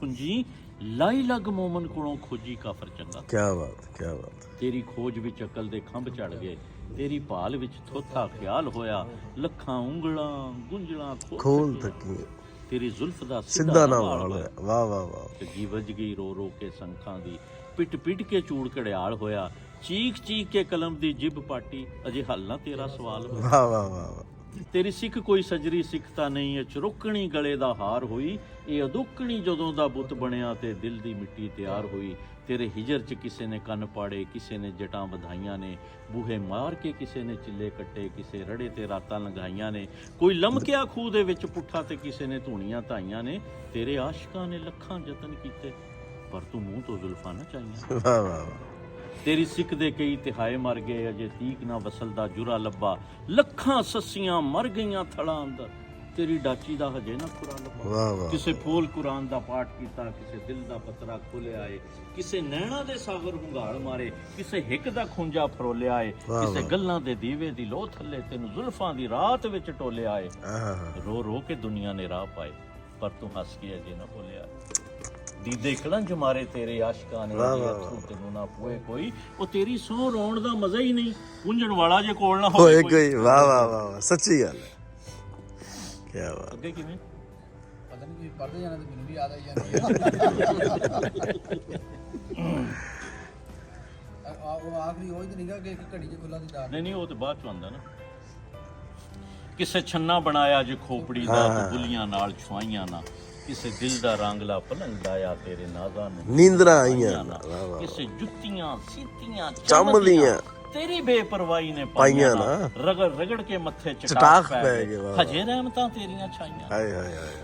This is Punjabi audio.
ਖੁੰਜੀ ਲਾਈ ਲੱਗ ਮੋਮਨ ਕੋਲੋਂ ਖੋਜੀ ਕਾਫਰ ਚੰਗਾ। ਕਿਆ ਬਾਤ, ਕਿਆ ਬਾਤ। ਤੇਰੀ ਖੋਜ ਵਿੱਚ ਅਕਲ ਦੇ ਖੰਭ ਚੜ ਗਏ, ਤੇਰੀ ਭਾਲ ਵਿੱਚ ਥੋਥਾ ਖਿਆਲ ਹੋਇਆ, ਲੱਖਾਂ ਉਂਗਲਾਂ ਗੁੰਝਲਾਂ ਖੋਲ ਤੱਕੀ ਤੇਰੀ ਜ਼ੁਲਫ ਦਾ ਸਿੱਧਾ ਨਾ ਵਾਲ ਹੋਇਆ। ਵਾਹ ਵਾਹ ਵਾਹ। ਝੱਗੀ ਵੱਜ ਗਈ ਰੋ ਰੋ ਕੇ ਸੰਖਾਂ ਦੀ, ਪਿੱਟ ਪਿੱਟ ਕੇ ਚੂੜ ਘੜਿਆਲ ਹੋਇਆ, ਚੀਖ ਚੀਖ ਕੇ ਕਲਮ ਦੀ ਜਿਬ ਪਾਟੀ, ਅਜੇ ਹੱਲ ਨਾ ਤੇਰਾ ਸਵਾਲ ਹੋਇਆ। ਵਾਹ ਵਾਹ ਵਾਹ। ਤੇਰੀ ਸਿੱਖ ਕੋਈ ਸਜਰੀ ਸਿੱਖਤਾ ਨਹੀਂ, ਇਹ ਚਰੁਕਣੀ ਗਲੇ ਦਾ ਹਾਰ ਹੋਈ, ਇਹ ਅਦੁੱਕਣੀ ਜਦੋਂ ਦਾ ਬੁੱਤ ਬਣਿਆ ਤੇ ਦਿਲ ਦੀ ਮਿੱਟੀ ਤਿਆਰ ਹੋਈ। ਤੇਰੇ ਹਿਜਰ 'ਚ ਕਿਸੇ ਨੇ ਕੰਨ ਪਾੜੇ, ਕਿਸੇ ਨੇ ਜਟਾਂ ਵਧਾਈਆਂ ਨੇ, ਬੂਹੇ ਮਾਰ ਕੇ ਕਿਸੇ ਨੇ ਚਿੱਲੇ ਕੱਟੇ, ਕਿਸੇ ਰੜੇ ਤੇ ਰਾਤਾਂ ਲੰਘਾਈਆਂ ਨੇ, ਕੋਈ ਲਮਕਿਆ ਖੂਹ ਦੇ ਵਿੱਚ ਪੁੱਠਾ ਤੇ ਕਿਸੇ ਨੇ ਧੂਣੀਆਂ ਧਾਈਆਂ ਨੇ। ਤੇਰੇ ਆਸ਼ਿਕਾਂ ਨੇ ਲੱਖਾਂ ਯਤਨ ਕੀਤੇ, ਪਰ ਤੂੰ ਮੂੰਹ ਤੋਂ ਜ਼ੁਲਫਾਂ ਨਾ ਚਾਹੀਆਂ। ਵਾਹ ਵਾਹ। ਤੇਰੀ ਸਿੱਖ ਦੇ ਕਈ ਤਿਹਾਏ ਮਰ ਗਏ, ਅਜੇ ਤੀਕ ਨਾ ਵਸਲਦਾ ਜੁਰਾ ਲੱਭਾ, ਲੱਖਾਂ ਸੱਸੀਆਂ ਮਰ ਗਈਆਂ ਥਲਾਂ ਅੰਦਰ, ਤੇਰੀ ਡਾਚੀ ਦਾ ਹਜੇ ਨਾ ਖੁਰਾ ਲੱਭਾ। ਵਾਹ ਵਾਹ। ਕਿਸੇ ਫੋਲ ਕੁਰਾਨ ਦਾ ਪਾਠ ਕੀਤਾ, ਕਿਸੇ ਦਿਲ ਦਾ ਪਤਰਾ ਖੋਲਿਆ ਏ, ਕਿਸੇ ਨੈਣਾ ਦੇ ਸਾਗਰ ਹੁੰਗਾਲ ਮਾਰੇ, ਕਿਸੇ ਹਿੱਕ ਦਾ ਖੁੰਝਾ ਫਰੋਲਿਆ ਏ, ਕਿਸੇ ਗੱਲਾਂ ਦੇ ਦੀਵੇ ਦੀ ਲੋਹ ਥੱਲੇ ਤੈਨੂੰ ਜ਼ੁਲਫਾਂ ਦੀ ਰਾਤ ਵਿੱਚ ਟੋਲਿਆ ਏ। ਰੋ ਰੋ ਕੇ ਦੁਨੀਆ ਨੇ ਰਾਹ ਪਾਏ, ਪਰ ਤੂੰ ਹੱਸ ਕੇ ਅਜੇ ਨਾ ਭੁੱਲਿਆ। ਦੀਦੇ ਕਲੰਜ ਮਾਰੇ ਤੇਰੇ ਆਸ਼ਿਕਾਂ ਨੇ, ਅਥਰੂ ਤੈਨੂੰ ਨਾ ਪੋਏ ਕੋਈ, ਉਹ ਤੇਰੀ ਸਹੁੰ ਰੋਣ ਦਾ ਮਜ਼ਾ ਹੀ ਨਹੀਂ, ਗੁੰਝਣ ਵਾਲਾ ਜੇ ਕੋਲ ਨਾ ਹੋਏ ਕੋਈ। ਵਾਹ ਵਾਹ ਵਾਹ, ਸੱਚੀ ਗੱਲ ਹੈ। ਕਿਆ ਬਾਤ। ਅੱਗੇ ਕਿਵੇਂ ਪਤਾ ਨਹੀਂ ਪੜ੍ਹਦੇ ਜਾਣਾ ਤੇ ਮੈਨੂੰ ਵੀ ਯਾਦ ਆਈ ਜਾਂਦੀ ਉਹ ਆਖਰੀ ਉਹ ਹੀ ਨਹੀਂਗਾ ਕਿ ਇੱਕ ਘੜੀ 'ਚ ਫੁੱਲਾਂ ਦੀ ਦਾਲ। ਨਹੀਂ ਉਹ ਤੇ ਬਾਅਦ ਚ ਆਉਂਦਾ ਨਾ। ਕਿਸੇ ਛੰਨਾ ਬਣਾਇਆ ਜੇ ਖੋਪੜੀ ਦਾ, ਬੁੱਲੀਆਂ ਨਾਲ ਛੁਆਈਆਂ ਨਾ, ਕਿਸੇ ਦਿਲ ਦਾ ਰੰਗਲਾ ਪਲੰਗ ਲਾਇਆ ਤੇਰੇ ਨਾਜ਼ਾਂ ਨੂੰ ਨੀਂਦਰਾਂ ਆਈਆਂ, ਕਿਸੇ ਜੁੱਤੀਆਂ ਸੀਤੀਆਂ ਚਮਦੀਆਂ ਤੇਰੀ ਬੇਪਰਵਾਹੀ ਨੇ ਪਾਈਆਂ ਨਾ, ਰਗੜ ਰਗੜ ਕੇ ਮੱਥੇ ਚਟਾਕ ਪੈ ਗਏ। ਹਜੇ ਰਹਿਮਤਾਂ ਤੇਰੀਆਂ ਛਾਈਆਂ। ਹਾਏ ਹਾਏ ਹਾਏ।